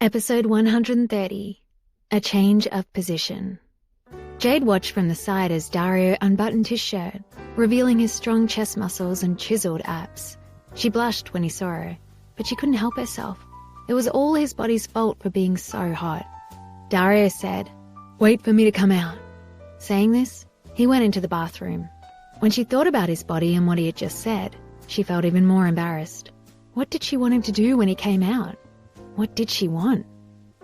Episode 130, A Change of Position. Jade watched from the side as Dario unbuttoned his shirt, revealing his strong chest muscles and chiseled abs. She blushed when he saw her, but she couldn't help herself. It was all his body's fault for being so hot. Dario said, "Wait for me to come out." Saying this, he went into the bathroom. When she thought about his body and what he had just said, she felt even more embarrassed. What did she want him to do when he came out? What did she want?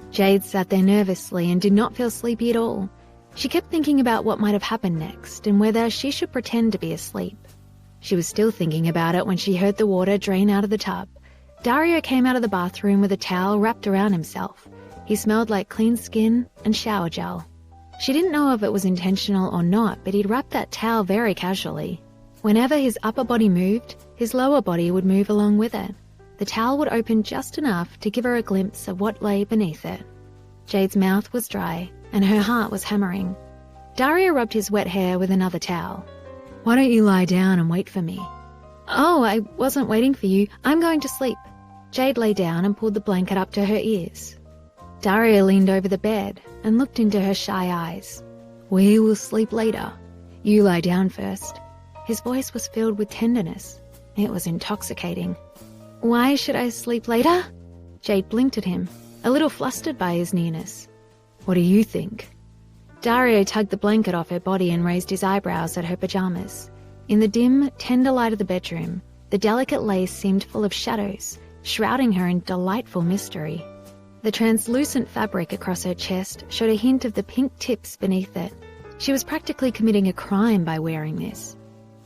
Jade sat there nervously and did not feel sleepy at all. She kept thinking about what might have happened next and whether she should pretend to be asleep. She was still thinking about it when she heard the water drain out of the tub. Dario came out of the bathroom with a towel wrapped around himself. He smelled like clean skin and shower gel. She didn't know if it was intentional or not, but he'd wrapped that towel very casually. Whenever his upper body moved, his lower body would move along with it. The towel would open just enough to give her a glimpse of what lay beneath it. Jade's mouth was dry, and her heart was hammering. Dario rubbed his wet hair with another towel. "Why don't you lie down and wait for me?" "Oh, I wasn't waiting for you. I'm going to sleep." Jade lay down and pulled the blanket up to her ears. Dario leaned over the bed and looked into her shy eyes. "We will sleep later. You lie down first." His voice was filled with tenderness. It was intoxicating. "Why should I sleep later?" Jade blinked at him, a little flustered by his nearness. "What do you think?" Dario tugged the blanket off her body and raised his eyebrows at her pajamas. In the dim, tender light of the bedroom, the delicate lace seemed full of shadows, shrouding her in delightful mystery. The translucent fabric across her chest showed a hint of the pink tips beneath it. She was practically committing a crime by wearing this.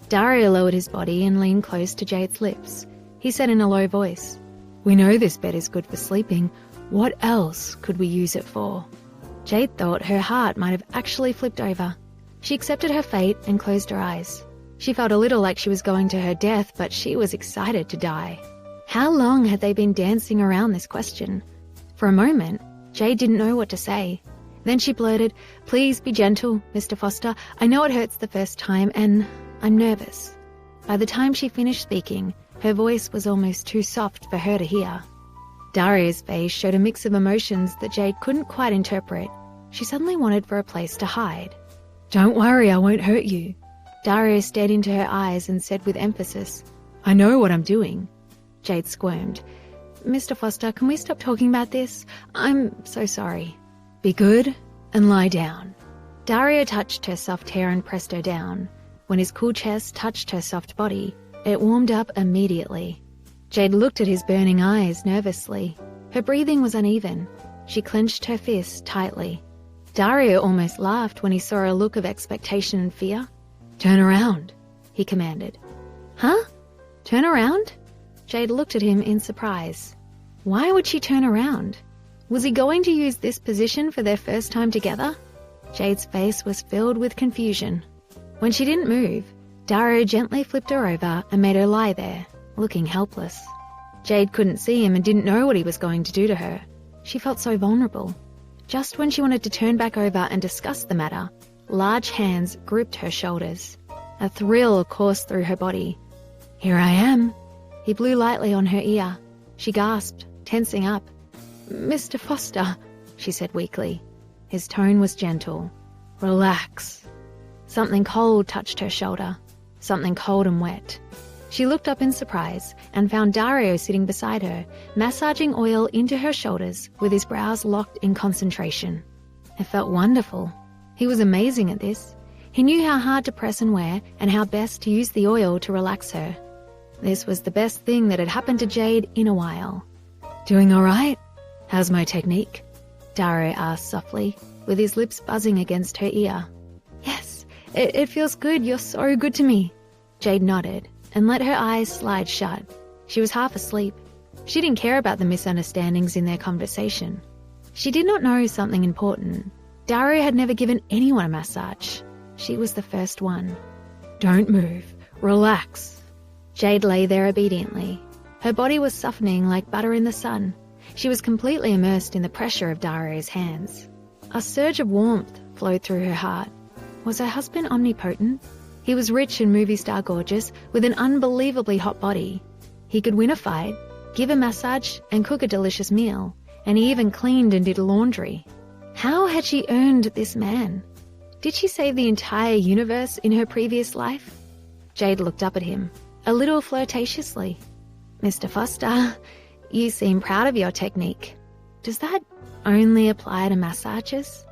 Dario lowered his body and leaned close to Jade's lips. He said in a low voice, "We know this bed is good for sleeping. What else could we use it for?" Jade thought her heart might have actually flipped over. She accepted her fate and closed her eyes. She felt a little like she was going to her death, but she was excited to die. How long had they been dancing around this question? For a moment, Jade didn't know what to say. Then she blurted, "Please be gentle, Mr. Foster. I know it hurts the first time, and I'm nervous." By the time she finished speaking, her voice was almost too soft for her to hear. Dario's face showed a mix of emotions that Jade couldn't quite interpret. She suddenly wanted for a place to hide. "Don't worry, I won't hurt you." Dario stared into her eyes and said with emphasis, "I know what I'm doing." Jade squirmed. "Mr. Foster, can we stop talking about this? I'm so sorry." "Be good and lie down." Dario touched her soft hair and pressed her down. When his cool chest touched her soft body, it warmed up immediately. Jade looked at his burning eyes nervously. Her breathing was uneven. She clenched her fists tightly. Dario almost laughed when he saw a look of expectation and fear. "Turn around," he commanded. "Huh? Turn around?" Jade looked at him in surprise. Why would she turn around? Was he going to use this position for their first time together? Jade's face was filled with confusion. When she didn't move, Dario gently flipped her over and made her lie there, looking helpless. Jade couldn't see him and didn't know what he was going to do to her. She felt so vulnerable. Just when she wanted to turn back over and discuss the matter, large hands gripped her shoulders. A thrill coursed through her body. "Here I am." He blew lightly on her ear. She gasped, tensing up. "Mr. Foster," she said weakly. His tone was gentle. "Relax." Something cold touched her shoulder. Something cold and wet. She looked up in surprise and found Dario sitting beside her, massaging oil into her shoulders with his brows locked in concentration. It felt wonderful. He was amazing at this. He knew how hard to press and wear and how best to use the oil to relax her. This was the best thing that had happened to Jade in a while. "Doing all right? How's my technique?" Dario asked softly, with his lips buzzing against her ear. "Yes, it feels good. You're so good to me." Jade nodded and let her eyes slide shut. She was half asleep. She didn't care about the misunderstandings in their conversation. She did not know something important. Dario had never given anyone a massage. She was the first one. "Don't move. Relax." Jade lay there obediently. Her body was softening like butter in the sun. She was completely immersed in the pressure of Dario's hands. A surge of warmth flowed through her heart. Was her husband omnipotent? He was rich and movie-star gorgeous, with an unbelievably hot body. He could win a fight, give a massage, and cook a delicious meal, and he even cleaned and did laundry. How had she earned this man? Did she save the entire universe in her previous life? Jade looked up at him, a little flirtatiously. Mr. Foster, you seem proud of your technique. Does that only apply to massages?